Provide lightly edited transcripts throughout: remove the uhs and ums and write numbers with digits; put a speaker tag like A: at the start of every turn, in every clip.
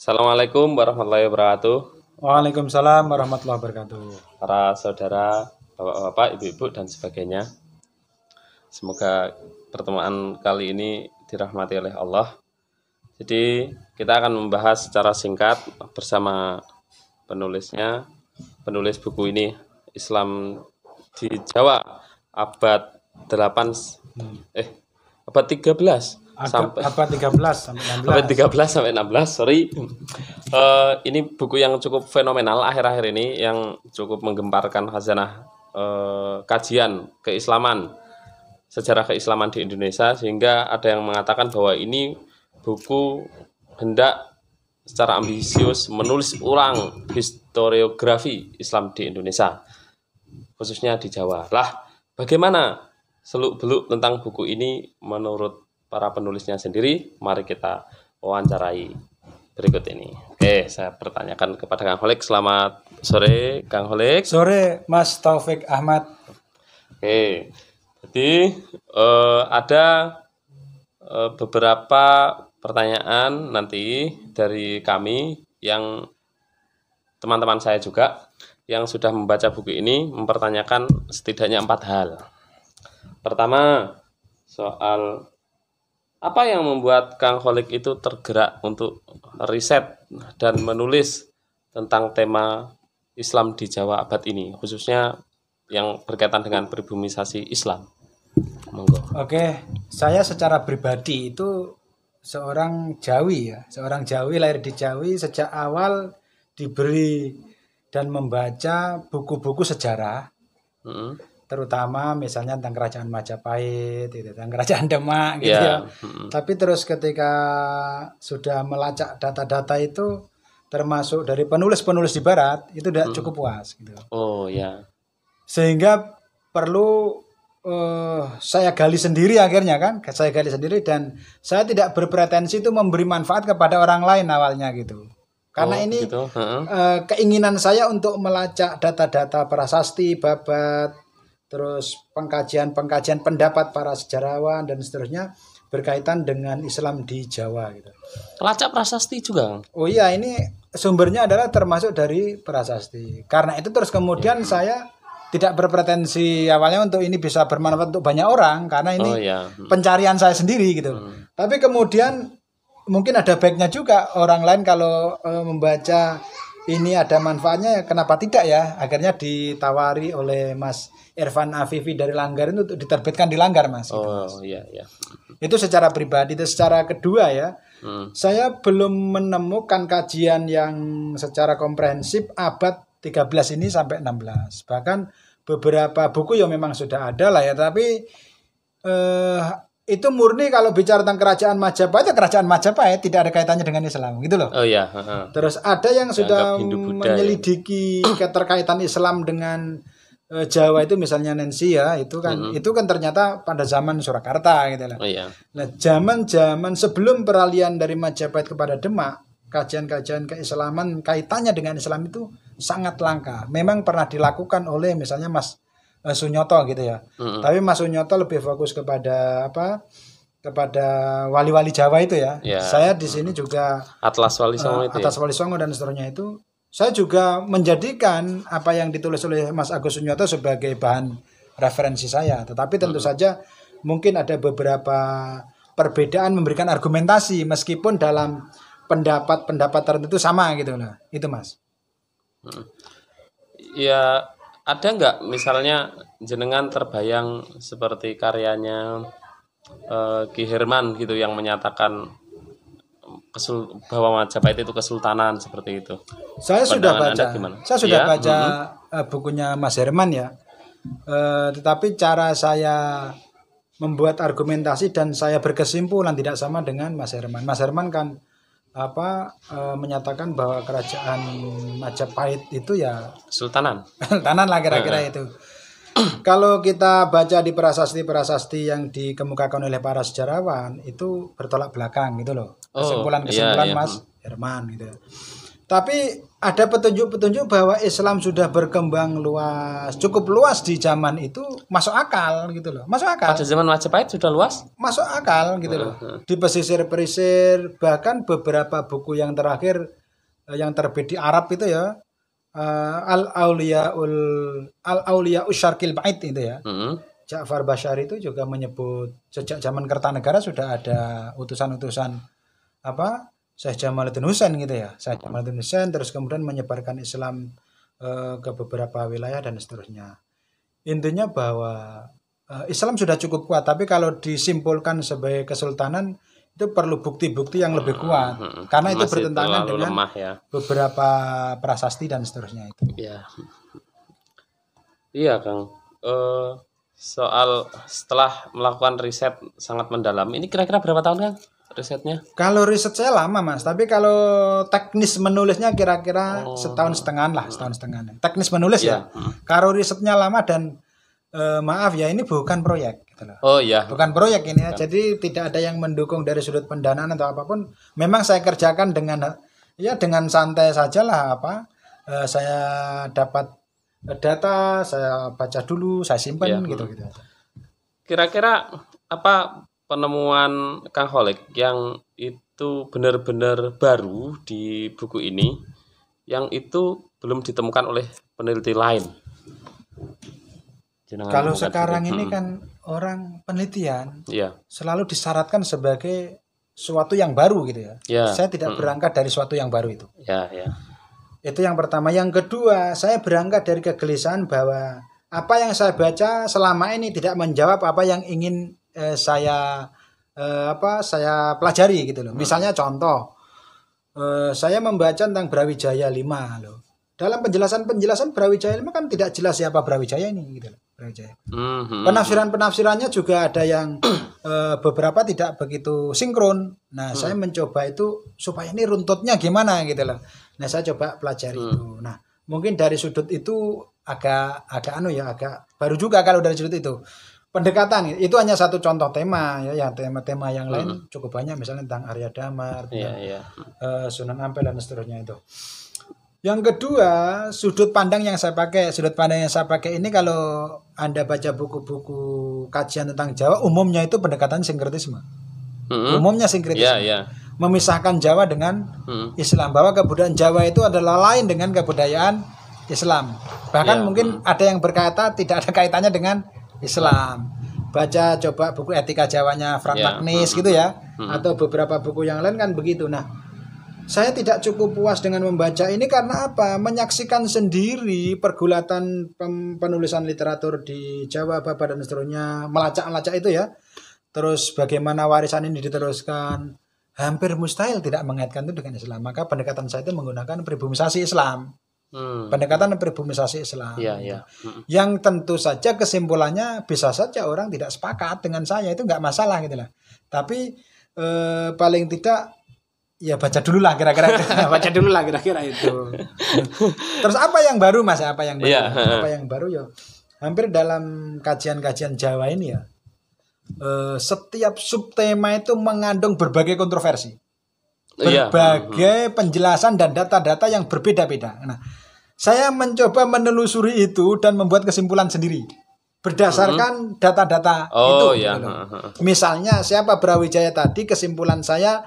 A: Assalamualaikum warahmatullahi wabarakatuh.
B: Waalaikumsalam warahmatullahi wabarakatuh.
A: Para saudara, bapak-bapak, ibu-ibu, dan sebagainya. Semoga pertemuan kali ini dirahmati oleh Allah. Jadi kita akan membahas secara singkat bersama penulisnya, penulis buku ini, Islam di Jawa abad 8 abad 13 sampai
B: Abad 13 sampai
A: abad
B: 16.
A: 13 sampai 16, sorry. Ini buku yang cukup fenomenal akhir-akhir ini, yang cukup menggemparkan khazanah kajian keislaman, sejarah keislaman di Indonesia, sehingga ada yang mengatakan bahwa ini buku hendak secara ambisius menulis ulang historiografi Islam di Indonesia, khususnya di Jawa. Lah, bagaimana seluk-beluk tentang buku ini menurut para penulisnya sendiri? Mari kita wawancarai berikut ini. Oke, saya pertanyakan kepada Kang Holik. Selamat sore, Kang Holik.
B: Sore, Mas Taufik Ahmad.
A: Oke, jadi ada beberapa pertanyaan nanti dari kami, yang teman-teman saya juga yang sudah membaca buku ini mempertanyakan setidaknya 4 hal. Pertama, soal apa yang membuat Kang Holik itu tergerak untuk riset dan menulis tentang tema Islam di Jawa abad ini, khususnya yang berkaitan dengan pribumisasi Islam. Monggo.
B: Oke, saya secara pribadi itu seorang Jawi ya, seorang Jawi, lahir di Jawi, sejak awal diberi dan membaca buku-buku sejarah, terutama misalnya tentang kerajaan Majapahit, gitu, tentang kerajaan Demak gitu ya. Tapi terus ketika sudah melacak data-data itu, termasuk dari penulis-penulis di barat, itu tidak cukup puas gitu.
A: Oh ya.
B: Sehingga perlu saya gali sendiri akhirnya kan, saya gali sendiri, dan saya tidak berpretensi itu memberi manfaat kepada orang lain awalnya gitu. Karena ini
A: gitu.
B: keinginan saya untuk melacak data-data prasasti, babat, terus pengkajian pendapat para sejarawan dan seterusnya berkaitan dengan Islam di Jawa gitu.
A: Pelacak prasasti juga.
B: Oh iya, ini sumbernya adalah termasuk dari prasasti. Karena itu terus kemudian saya tidak berpretensi awalnya untuk ini bisa bermanfaat untuk banyak orang, karena ini pencarian saya sendiri gitu. Tapi kemudian mungkin ada baiknya juga orang lain kalau membaca ini ada manfaatnya, ya kenapa tidak ya? Akhirnya ditawari oleh Mas Irfan Afifi dari Langgar itu untuk diterbitkan di Langgar, Mas. Gitu, Mas.
A: Iya.
B: Itu secara pribadi. Itu secara kedua ya, saya belum menemukan kajian yang secara komprehensif abad 13 ini sampai 16. Bahkan beberapa buku yang memang sudah ada lah ya, tapi itu murni kalau bicara tentang kerajaan Majapahit tidak ada kaitannya dengan Islam gitu loh.
A: Oh iya.
B: Terus ada yang sudah menyelidiki keterkaitan Islam dengan Jawa, itu misalnya Nancy ya, itu kan ternyata pada zaman Surakarta gitu lah.
A: Oh iya.
B: Nah, zaman sebelum peralihan dari Majapahit kepada Demak, kajian-kajian keislaman kaitannya dengan Islam itu sangat langka. Memang pernah dilakukan oleh misalnya Mas Sunyoto gitu ya. Tapi Mas Sunyoto lebih fokus kepada kepada wali-wali Jawa itu ya. Saya di sini juga
A: Atlas Wali Songo itu.
B: Atlas Wali Songo dan seterusnya itu. Saya juga menjadikan apa yang ditulis oleh Mas Agus Sunyoto sebagai bahan referensi saya. Tetapi tentu saja mungkin ada beberapa perbedaan memberikan argumentasi meskipun dalam pendapat tertentu sama gitu lah. Itu Mas.
A: Ya, ada nggak misalnya jenengan terbayang seperti karyanya Ki Herman gitu, yang menyatakan bahwa Majapahit itu kesultanan seperti itu?
B: Saya sudah baca
A: ya?
B: Bukunya Mas Herman ya. Tetapi cara saya membuat argumentasi dan saya berkesimpulan tidak sama dengan Mas Herman. Mas Herman kan menyatakan bahwa kerajaan Majapahit itu ya sultanan lah kira-kira itu. Kalau kita baca di prasasti-prasasti yang dikemukakan oleh para sejarawan, itu bertolak belakang gitu loh. Kesimpulan Mas Herman gitu. Tapi ada petunjuk-petunjuk bahwa Islam sudah berkembang luas, cukup luas di zaman itu, masuk akal gitu loh. Masuk akal.
A: Pada zaman Majapahit sudah luas?
B: Masuk akal gitu loh. Di pesisir-pesisir, bahkan beberapa buku yang terakhir yang terbit di Arab itu ya, Al-Auliyaul Syarqil Ba'id itu ya. Ja'far Basyari itu juga menyebut sejak zaman Kertanegara sudah ada utusan-utusan apa Syekh Jamaluddin Husain gitu ya. Syekh Jamaluddin Husain terus kemudian menyebarkan Islam ke beberapa wilayah dan seterusnya. Intinya bahwa Islam sudah cukup kuat, tapi kalau disimpulkan sebagai kesultanan itu perlu bukti-bukti yang lebih kuat karena itu
A: Masih
B: bertentangan
A: terlalu
B: dengan
A: lemah ya.
B: beberapa prasasti dan seterusnya itu.
A: Iya. Iya, Kang. Soal setelah melakukan riset sangat mendalam, ini kira-kira berapa tahun, Kang, risetnya?
B: Kalau riset saya lama Mas, tapi kalau teknis menulisnya kira-kira setahun setengah lah, setahun setengah. Teknis menulis ya. Kalau risetnya lama dan maaf ya ini bukan proyek gitu loh.
A: Oh iya.
B: Bukan proyek ini ya. Jadi tidak ada yang mendukung dari sudut pendanaan atau apapun. Memang saya kerjakan dengan santai saja lah apa. Saya dapat data, saya baca dulu, saya simpan gitu.
A: Kira-kira apa penemuan Kang Holik yang itu benar-benar baru di buku ini yang itu belum ditemukan oleh peneliti lain?
B: Kalau sekarang ini kan orang penelitian selalu disyaratkan sebagai suatu yang baru gitu ya. Saya tidak berangkat dari suatu yang baru itu. Itu yang pertama. Yang kedua, saya berangkat dari kegelisahan bahwa apa yang saya baca selama ini tidak menjawab apa yang ingin saya pelajari gitu loh. Misalnya contoh, saya membaca tentang Brawijaya 5 loh. Dalam penjelasan Brawijaya 5 kan tidak jelas siapa Brawijaya ini gitu loh. Brawijaya. Penafsirannya juga ada yang beberapa tidak begitu sinkron. Nah, saya mencoba itu supaya ini runtutnya gimana gitu loh. Nah, saya coba pelajari itu. Nah, mungkin dari sudut itu agak baru juga kalau dari sudut itu. Pendekatan itu hanya satu contoh tema ya, tema-tema yang lain cukup banyak, misalnya tentang Arya Damar, Sunan Ampel dan seterusnya itu. Yang kedua, sudut pandang yang saya pakai ini kalau Anda baca buku-buku kajian tentang Jawa, umumnya itu pendekatan sinkretisme. Umumnya sinkretisme. Memisahkan Jawa dengan Islam, bahwa kebudayaan Jawa itu adalah lain dengan kebudayaan Islam. Bahkan mungkin ada yang berkata tidak ada kaitannya dengan Islam. Baca coba buku Etika Jawanya Frank Magnis gitu ya, atau beberapa buku yang lain kan begitu. Nah, saya tidak cukup puas dengan membaca ini karena apa? Menyaksikan sendiri pergulatan penulisan literatur di Jawa, Babat dan seterusnya, melacak-lacak itu ya. Terus bagaimana warisan ini diteruskan, hampir mustahil tidak mengaitkan itu dengan Islam. Maka pendekatan saya itu menggunakan pribumisasi Islam. Pendekatan pribumisasi Islam. Yang tentu saja kesimpulannya bisa saja orang tidak sepakat dengan saya, itu nggak masalah gitu lah. Tapi paling tidak ya baca dulu lah kira-kira itu. Terus apa yang baru Mas? Apa yang baru ya? Hampir dalam kajian-kajian Jawa ini ya, setiap subtema itu mengandung berbagai kontroversi, berbagai penjelasan dan data-data yang berbeda-beda. Nah, saya mencoba menelusuri itu dan membuat kesimpulan sendiri berdasarkan data-data itu. Misalnya siapa Brawijaya tadi, kesimpulan saya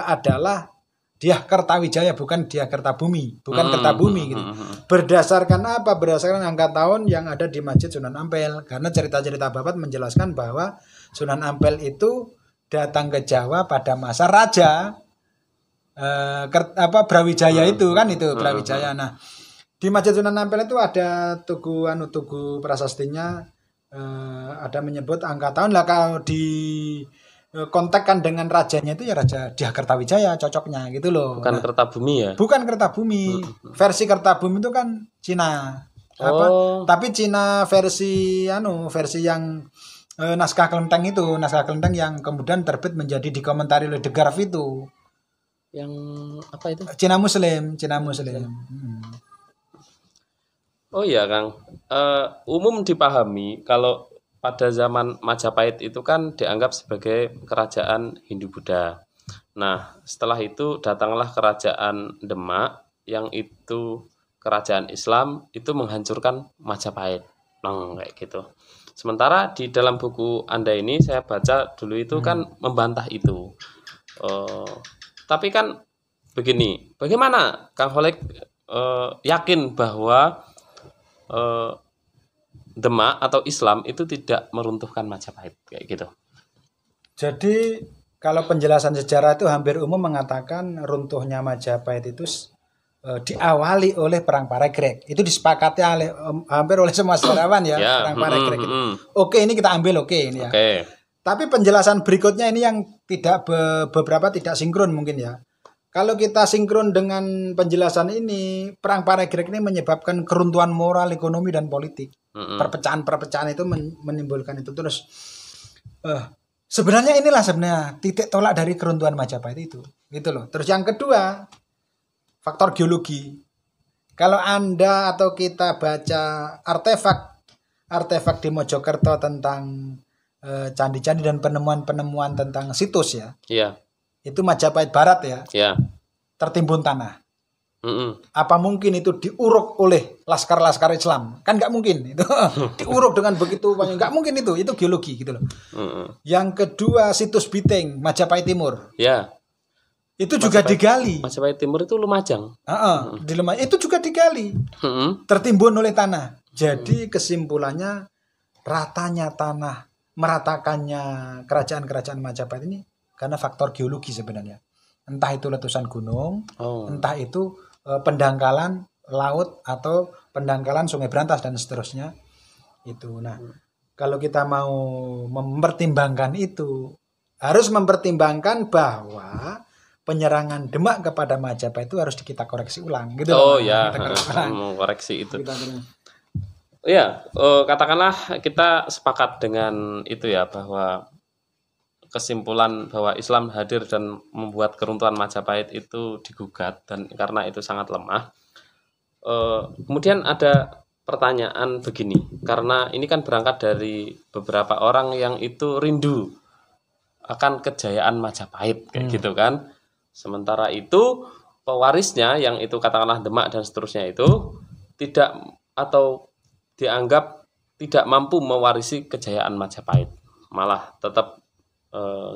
B: adalah Dyah Kertawijaya, bukan Dyah Kertabumi, bukan Kertabumi gitu. Berdasarkan apa? Berdasarkan angka tahun yang ada di Masjid Sunan Ampel. Karena cerita-cerita Babat menjelaskan bahwa Sunan Ampel itu datang ke Jawa pada masa Raja Brawijaya itu kan itu Brawijaya. Nah, di Masjid Sunan Ampel itu ada tugu prasastinya, ada menyebut angka tahun lah. Kalau di kontakkan dengan rajanya itu ya Raja Dyah Kertawijaya cocoknya gitu loh.
A: Bukan Kertabumi ya?
B: Bukan Kertabumi. Versi Kertabumi itu kan Cina. Tapi Cina versi yang naskah kelenteng yang kemudian terbit menjadi dikomentari oleh De Graaf itu.
A: Yang apa itu?
B: Cina Muslim.
A: Oh iya, Kang. Umum dipahami kalau pada zaman Majapahit itu kan dianggap sebagai kerajaan Hindu Buddha. Nah, setelah itu datanglah kerajaan Demak yang itu kerajaan Islam itu menghancurkan Majapahit. Kayak gitu. Sementara di dalam buku Anda ini saya baca dulu itu kan membantah itu. Tapi kan begini, bagaimana Kang Holek yakin bahwa Demak atau Islam itu tidak meruntuhkan Majapahit kayak gitu?
B: Jadi kalau penjelasan sejarah itu hampir umum mengatakan runtuhnya Majapahit itu diawali oleh Perang Paragreg. Itu disepakati oleh hampir oleh semua sejarawan ya,
A: Ya,
B: Perang Paragreg itu. Oke, ini kita ambil ini ya.
A: Oke.
B: Tapi penjelasan berikutnya ini yang tidak beberapa tidak sinkron mungkin ya. Kalau kita sinkron dengan penjelasan ini, Perang Paragreg ini menyebabkan keruntuhan moral, ekonomi dan politik. Perpecahan-perpecahan itu menimbulkan itu terus. Sebenarnya inilah titik tolak dari keruntuhan Majapahit itu, gitu loh. Terus yang kedua, faktor geologi. Kalau Anda atau kita baca artefak di Mojokerto tentang candi-candi dan penemuan-penemuan tentang situs ya.
A: Iya.
B: Itu Majapahit Barat ya.
A: Iya.
B: Tertimbun tanah. Apa mungkin itu diuruk oleh laskar-laskar Islam? Kan nggak mungkin itu. Diuruk dengan begitu banyak, nggak mungkin itu geologi gitu loh. Yang kedua situs Biteng Majapahit Timur.
A: Ya.
B: Itu juga digali.
A: Majapahit Timur itu Lumajang.
B: Di Lumajang itu juga digali. Tertimbun oleh tanah. Jadi kesimpulannya ratanya tanah, meratakannya kerajaan-kerajaan Majapahit ini karena faktor geologi sebenarnya. Entah itu letusan gunung, entah itu pendangkalan laut atau pendangkalan Sungai Brantas dan seterusnya. Itu. Nah, kalau kita mau mempertimbangkan itu, harus mempertimbangkan bahwa penyerangan Demak kepada Majapahit itu harus kita koreksi ulang gitu.
A: Ya, koreksi itu. Ya, katakanlah kita sepakat dengan itu ya, bahwa kesimpulan bahwa Islam hadir dan membuat keruntuhan Majapahit itu digugat dan karena itu sangat lemah. Kemudian ada pertanyaan begini, karena ini kan berangkat dari beberapa orang yang itu rindu akan kejayaan Majapahit kayak gitu kan. Sementara itu pewarisnya yang itu katakanlah Demak dan seterusnya itu tidak atau dianggap tidak mampu mewarisi kejayaan Majapahit, malah tetap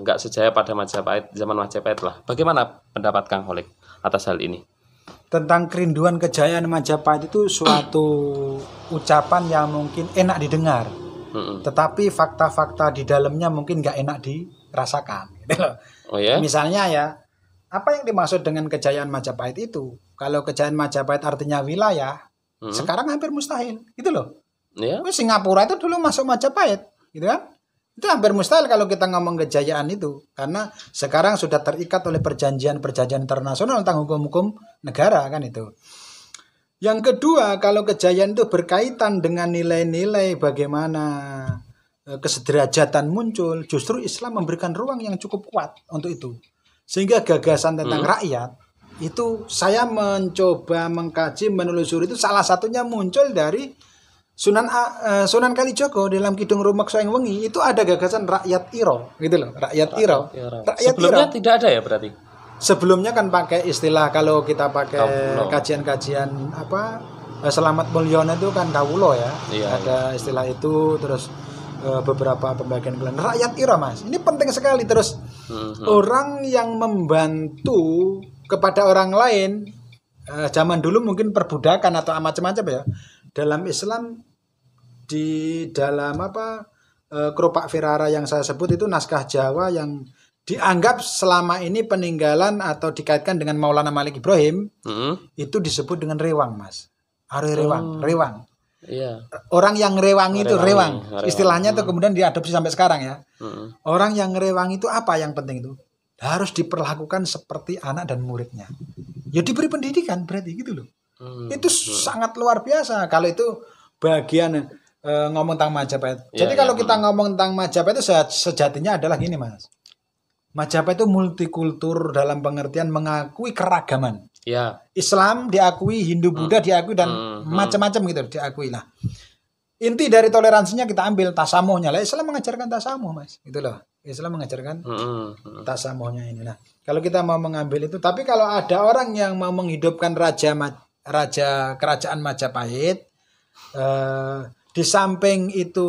A: nggak sejaya pada Majapahit, zaman Majapahit lah. Bagaimana pendapat Kang Holek atas hal ini?
B: Tentang kerinduan kejayaan Majapahit itu suatu ucapan yang mungkin enak didengar, tetapi fakta-fakta di dalamnya mungkin nggak enak dirasakan. Gitu loh.
A: Oh ya?
B: Misalnya ya, apa yang dimaksud dengan kejayaan Majapahit itu? Kalau kejayaan Majapahit artinya wilayah, sekarang hampir mustahil, gitu loh.
A: Ya?
B: Singapura itu dulu masuk Majapahit, gitu kan? Itu hampir mustahil kalau kita ngomong kejayaan itu, karena sekarang sudah terikat oleh perjanjian-perjanjian internasional tentang hukum-hukum negara kan itu. Yang kedua, kalau kejayaan itu berkaitan dengan nilai-nilai bagaimana kesederajatan muncul, justru Islam memberikan ruang yang cukup kuat untuk itu. Sehingga gagasan tentang rakyat itu saya mencoba mengkaji, menelusuri itu salah satunya muncul dari Sunan Kalijogo dalam Kidung Rumekso yang Wengi itu ada gagasan rakyat iro gitu loh, rakyat iro.
A: Sebelumnya tidak ada ya berarti?
B: Sebelumnya kan pakai istilah, kalau kita pakai kajian-kajian Selamat Mulyono itu kan kawulo ya. Ada istilah itu, terus beberapa pembagian kelan rakyat iro Mas. Ini penting sekali. Terus orang yang membantu kepada orang lain, zaman dulu mungkin perbudakan atau macam-macam ya. Dalam Islam di dalam Keropak Firara yang saya sebut itu naskah Jawa yang dianggap selama ini peninggalan atau dikaitkan dengan Maulana Malik Ibrahim, itu disebut dengan rewang Mas. Rewang.
A: Iya.
B: Orang yang rewang itu rewang. Istilahnya itu kemudian diadopsi sampai sekarang ya. Orang yang rewang itu apa yang penting itu? Harus diperlakukan seperti anak dan muridnya. Ya diberi pendidikan berarti gitu loh. Itu sangat luar biasa. Kalau itu bagian ngomong tentang Majapahit. Jadi kalau kita ngomong tentang Majapahit itu sejatinya adalah gini Mas. Majapahit itu multikultur dalam pengertian mengakui keragaman.
A: Ya.
B: Islam diakui, Hindu Buddha diakui dan macam-macam gitu diakui lah. Inti dari toleransinya kita ambil tasamuhnya lah. Islam mengajarkan tasamuh Mas, gitu loh. Islam mengajarkan
A: Mm-mm.
B: tasamuhnya ini. Nah, kalau kita mau mengambil itu, tapi kalau ada orang yang mau menghidupkan raja kerajaan Majapahit, di samping itu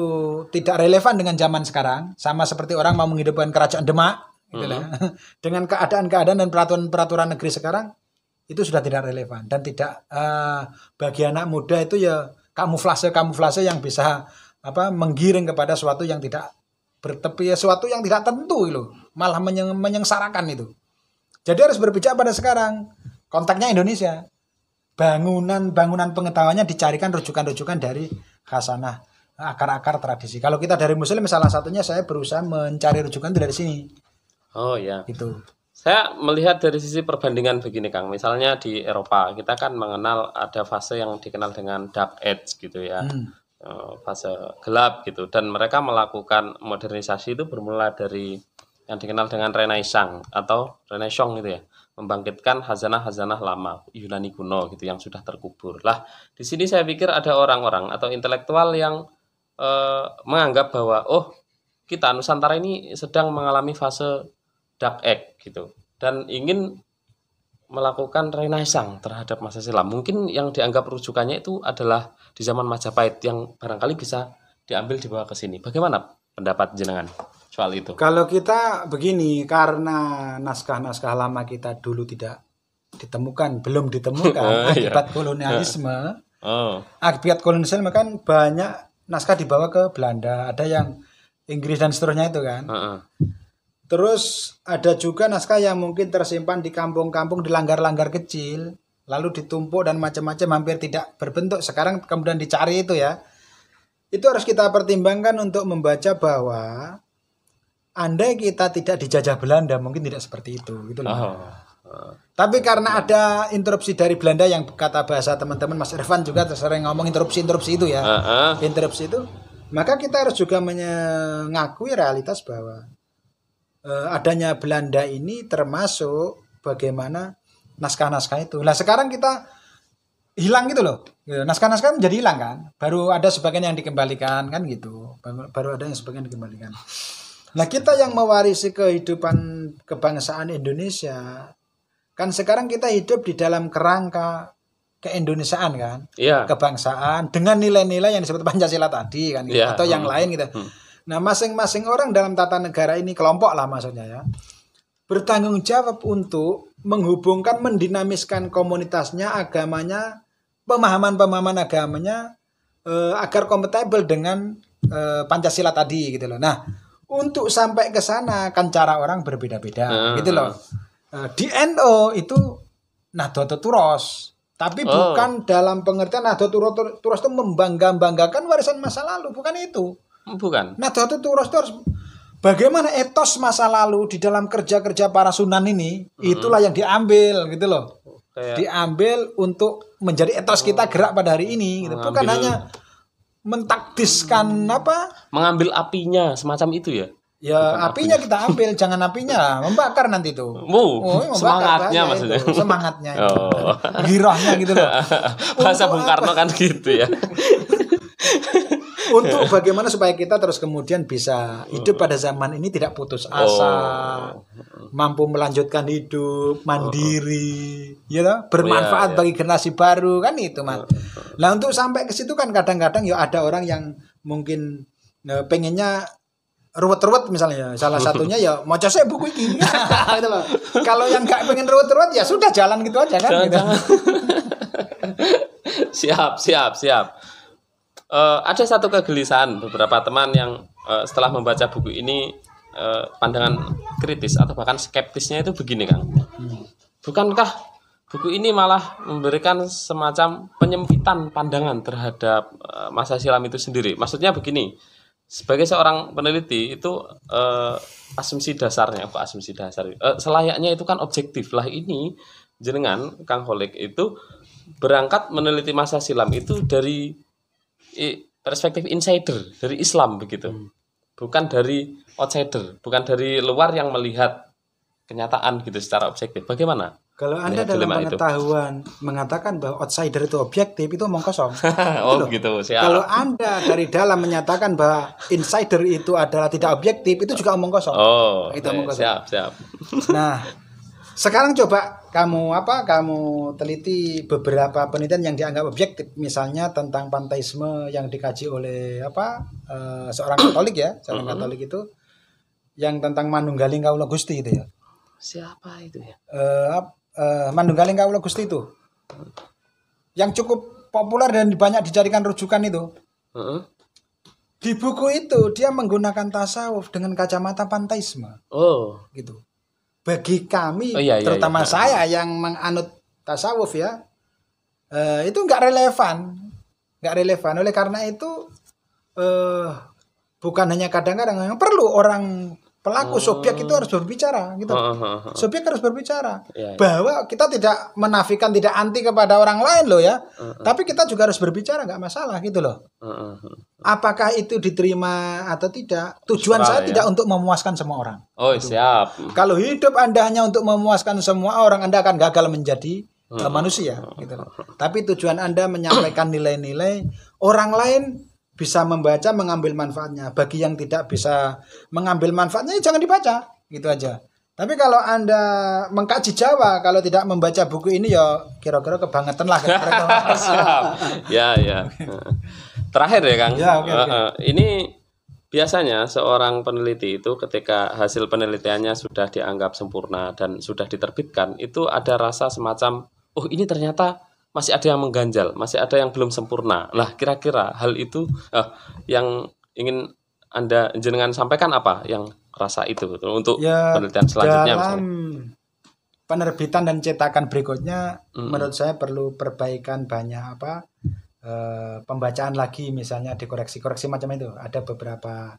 B: tidak relevan dengan zaman sekarang, sama seperti orang mau menghidupkan kerajaan Demak, gitu lah. Dengan keadaan-keadaan dan peraturan-peraturan negeri sekarang itu sudah tidak relevan dan tidak bagi anak muda itu ya kamuflase yang bisa menggiring kepada suatu yang tidak bertepi, suatu yang tidak tentu loh, malah menyengsarakan itu. Jadi harus berpijak pada sekarang. Konteksnya Indonesia. Bangunan pengetahuannya dicarikan rujukan-rujukan dari khasanah, akar-akar tradisi. Kalau kita dari Muslim, salah satunya saya berusaha mencari rujukan itu dari sini.
A: Oh ya.
B: Gitu.
A: Saya melihat dari sisi perbandingan begini Kang. Misalnya di Eropa kita kan mengenal ada fase yang dikenal dengan dark age gitu ya. Fase gelap gitu, dan mereka melakukan modernisasi itu bermula dari yang dikenal dengan Renaissance atau Renaissance gitu ya, membangkitkan hazanah-hazanah lama Yunani kuno gitu yang sudah terkubur. Lah, di sini saya pikir ada orang-orang atau intelektual yang menganggap bahwa kita Nusantara ini sedang mengalami fase dark age gitu dan ingin melakukan renaissance terhadap masa silam. Mungkin yang dianggap rujukannya itu adalah di zaman Majapahit yang barangkali bisa diambil dibawa ke sini. Bagaimana pendapat jenengan soal itu?
B: Kalau kita begini, karena naskah-naskah lama kita dulu tidak ditemukan, belum ditemukan akibat kolonialisme. Akibat kolonialisme kan banyak naskah dibawa ke Belanda, ada yang Inggris dan seterusnya itu kan. Terus ada juga naskah yang mungkin tersimpan di kampung-kampung, di langgar-langgar kecil, lalu ditumpuk dan macam-macam hampir tidak berbentuk. Sekarang kemudian dicari itu ya. Itu harus kita pertimbangkan untuk membaca bahwa andai kita tidak dijajah Belanda mungkin tidak seperti itu gitu loh. Tapi karena ada interupsi dari Belanda yang kata bahasa teman-teman Mas Irfan juga sering ngomong interupsi itu ya. Interupsi itu, maka kita harus juga mengakui realitas bahwa adanya Belanda ini termasuk bagaimana naskah-naskah itu. Nah sekarang kita hilang gitu loh, naskah-naskah menjadi hilang kan, baru ada sebagian yang dikembalikan kan gitu, baru ada yang sebagian dikembalikan. Nah kita yang mewarisi kehidupan kebangsaan Indonesia kan sekarang kita hidup di dalam kerangka keindonesiaan kan, kebangsaan dengan nilai-nilai yang disebut Pancasila tadi kan, gitu, atau yang lain gitu. Nah masing-masing orang dalam tata negara ini, kelompok lah maksudnya ya, bertanggung jawab untuk menghubungkan, mendinamiskan komunitasnya, agamanya, pemahaman agamanya agar kompatibel dengan Pancasila tadi gitu loh. Nah untuk sampai ke sana kan cara orang berbeda-beda gitu loh. Di NU itu Nahdlatul Turos, tapi bukan dalam pengertian Nahdlatul Turos itu membanggakan warisan masa lalu, bukan itu.
A: Bukan.
B: Nahdlatul Turos itu harus bagaimana etos masa lalu di dalam kerja-kerja para sunan ini, itulah yang diambil gitu loh. Diambil untuk menjadi etos kita gerak pada hari ini gitu. Bukan hanya mentaktiskan
A: mengambil apinya semacam itu ya.
B: Ya apinya kita ambil, jangan apinya membakar nanti itu.
A: Semangatnya maksudnya.
B: Itu. Semangatnya. Girohnya gitu loh.
A: Bahasa Bung Karno kan gitu ya.
B: Untuk bagaimana supaya kita terus kemudian bisa hidup pada zaman ini tidak putus asa, mampu melanjutkan hidup mandiri, ya bermanfaat bagi generasi baru kan itu mas. Nah untuk sampai ke situ kan kadang-kadang ya ada orang yang mungkin pengennya ruwet-ruwet misalnya, salah satunya ya mau saya buku ini. Gitu loh. Kalau yang nggak pengen ruwet-ruwet ya sudah jalan gitu aja kan. Gitu.
A: Siap. Ada satu kegelisahan beberapa teman yang setelah membaca buku ini pandangan kritis atau bahkan skeptisnya itu begini Kang. Bukankah buku ini malah memberikan semacam penyempitan pandangan terhadap masa silam itu sendiri? Maksudnya begini, sebagai seorang peneliti itu asumsi dasarnya, selayaknya itu kan objektif lah. Ini jenengan Kang Holik itu berangkat meneliti masa silam itu dari perspektif insider dari Islam begitu, bukan dari outsider, bukan dari luar yang melihat kenyataan gitu secara objektif. Bagaimana?
B: Kalau Anda dalam
A: dilema itu.
B: pengetahuan mengatakan bahwa outsider itu objektif, itu omong kosong.
A: Oh gitu, siap.
B: Kalau Anda dari dalam menyatakan bahwa insider itu adalah tidak objektif, itu juga omong kosong.
A: Oh,
B: Itu omong kosong.
A: siap.
B: Nah, sekarang coba kamu teliti beberapa penelitian yang dianggap objektif, misalnya tentang panteisme yang dikaji oleh seorang Katolik ya, seorang Katolik itu yang tentang Manunggaling Kawula Gusti itu ya.
A: Siapa itu ya?
B: Manunggaling Kawula Gusti itu yang cukup populer dan banyak dijadikan rujukan itu. Di buku itu dia menggunakan tasawuf dengan kacamata panteisme.
A: Oh,
B: Gitu. Bagi kami,
A: iya,
B: terutama
A: iya.
B: saya yang menganut tasawuf ya, itu nggak relevan. Oleh karena itu bukan hanya kadang-kadang yang perlu orang pelaku subjek itu harus berbicara gitu. Subjek harus berbicara
A: Iya, iya.
B: bahwa kita tidak menafikan, tidak anti kepada orang lain loh ya. Tapi kita juga harus berbicara, nggak masalah gitu loh. Apakah itu diterima atau tidak? Tujuan
A: Terserah,
B: saya
A: ya.
B: tidak untuk memuaskan semua orang.
A: Oh, siap.
B: Kalau hidup Anda hanya untuk memuaskan semua orang, Anda akan gagal menjadi manusia gitu loh. Tapi tujuan Anda menyampaikan nilai-nilai, orang lain bisa membaca, mengambil manfaatnya. Bagi yang tidak bisa mengambil manfaatnya, ya jangan dibaca, gitu aja. Tapi kalau Anda mengkaji Jawa, kalau tidak membaca buku ini ya kira-kira kebangetan lah.
A: Siap. Ya. Terakhir ya, Kang.
B: Ya, oke.
A: Ini biasanya seorang peneliti itu ketika hasil penelitiannya sudah dianggap sempurna dan sudah diterbitkan, itu ada rasa semacam, oh ini ternyata masih ada yang mengganjal, masih ada yang belum sempurna. Lah, kira-kira hal itu yang ingin Anda jenengan sampaikan apa yang rasa itu untuk
B: Ya,
A: penelitian selanjutnya
B: dalam
A: misalnya?
B: penerbitan dan cetakan berikutnya, menurut saya perlu perbaikan banyak pembacaan lagi, misalnya dikoreksi macam itu. Ada beberapa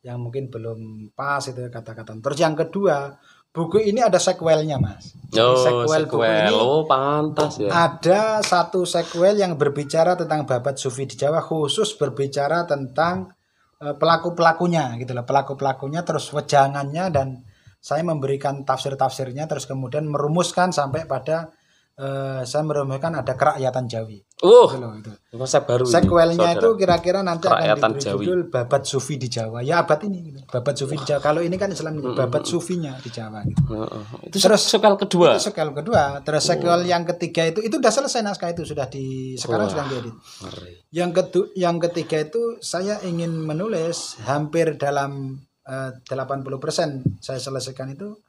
B: yang mungkin belum pas itu kata-kata. Terus yang kedua, buku ini ada sequelnya, Mas. Jadi sequel buku ini
A: Pantas ya.
B: ada satu sequel yang berbicara tentang babat sufi di Jawa, khusus berbicara tentang pelaku-pelakunya gitu loh, pelaku-pelakunya, terus wejangannya, dan saya memberikan tafsir-tafsirnya, terus kemudian merumuskan sampai pada saya merumuskan ada kerakyatan Jawi. Gitu loh, itu.
A: Konsep baru
B: Sequelnya
A: ini,
B: itu
A: saudara.
B: kira-kira nanti akan
A: Kerakyatan
B: diberi
A: Jawi.
B: judul Babat Sufi di Jawa. Ya abad ini gitu. Babat Sufi di Jawa. Kalau ini kan Islam ini Babat Sufinya di Jawa gitu.
A: Itu
B: Terus
A: sequel kedua.
B: Itu sequel kedua. Terus sequel yang ketiga itu udah selesai naskah itu, sudah sekarang sudah diedit. Yang ketiga itu saya ingin menulis hampir dalam 80% saya selesaikan itu.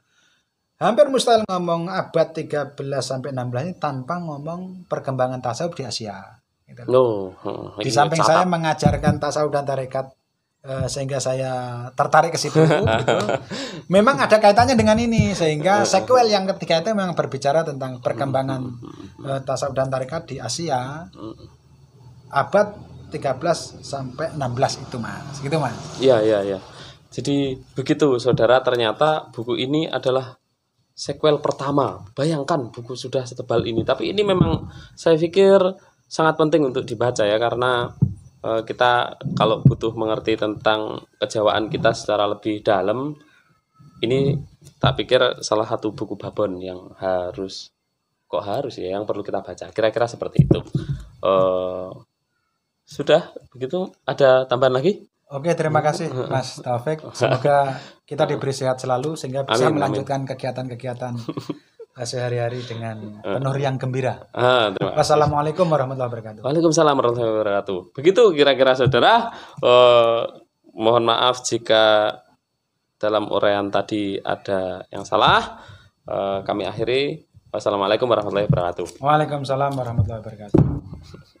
B: Hampir mustahil ngomong abad 13 sampai 16 ini tanpa ngomong perkembangan tasawuf di Asia. Gitu. Di samping saya mengajarkan tasawuf dan tarekat, sehingga saya tertarik ke situ. Gitu. Memang ada kaitannya dengan ini, sehingga sequel yang ketiga itu memang berbicara tentang perkembangan tasawuf dan tarekat di Asia abad 13 sampai 16 itu, Mas. Gitu, Mas.
A: Iya. Jadi begitu, saudara, ternyata buku ini adalah sequel pertama. Bayangkan buku sudah setebal ini, tapi ini memang saya pikir sangat penting untuk dibaca ya, karena kita kalau butuh mengerti tentang kejawaan kita secara lebih dalam, ini tak pikir salah satu buku Babon yang harus yang perlu kita baca. Kira-kira seperti itu. Sudah begitu, ada tambahan lagi?
B: Oke, terima kasih Mas Taufik. Semoga kita diberi sehat selalu sehingga bisa melanjutkan kegiatan-kegiatan sehari-hari dengan penuh riang gembira.
A: Terima kasih.
B: Wassalamualaikum warahmatullahi wabarakatuh.
A: Waalaikumsalam warahmatullahi wabarakatuh. Begitu kira-kira, saudara. Mohon maaf jika dalam uraian tadi ada yang salah. Kami akhiri. Wassalamualaikum warahmatullahi wabarakatuh.
B: Waalaikumsalam warahmatullahi wabarakatuh.